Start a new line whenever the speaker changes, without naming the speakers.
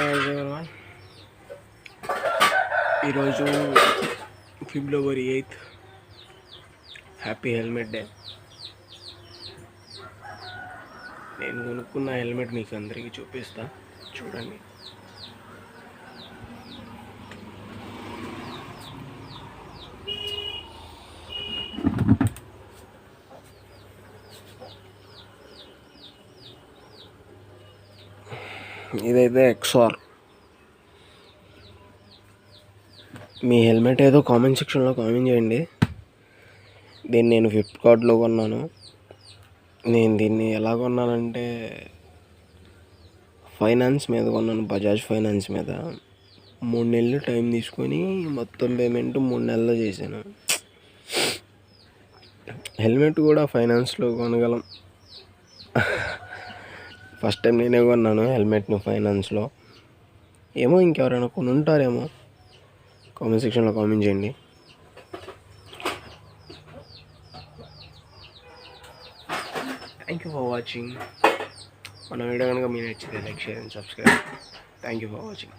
everyone. ఈరోజు ఫిబ్రవరి 8th, happy helmet day. నేను కొనుక్కున్న హెల్మెట్ మీకు అందరికీ చూపిస్తా, చూడండి. ఇదైతే ఎక్స్ఆర్. మీ హెల్మెట్ ఏదో కామెంట్ సెక్షన్లో కామెంట్ చేయండి. దీన్ని నేను ఫ్లిప్కార్ట్లో కొన్నాను. నేను దీన్ని ఎలా కొన్నానంటే ఫైనాన్స్ మీద కొన్నాను, బజాజ్ ఫైనాన్స్ మీద. 3 నెలలు టైం తీసుకొని మొత్తం పేమెంట్ 3 నెలల్లో చేశాను. హెల్మెట్ కూడా ఫైనాన్స్లో కొనగలం. ఫస్ట్ టైం నేనే కొన్నాను హెల్మెట్ని ఫైనాన్స్లో. ఏమో ఇంకెవరైనా కొని ఉంటారేమో, కామెంట్ సెక్షన్లో కామెంట్ చేయండి. Thank you for watching. మన వీడియో కనుక మీరు నచ్చితే like, share and subscribe. Thank you for watching.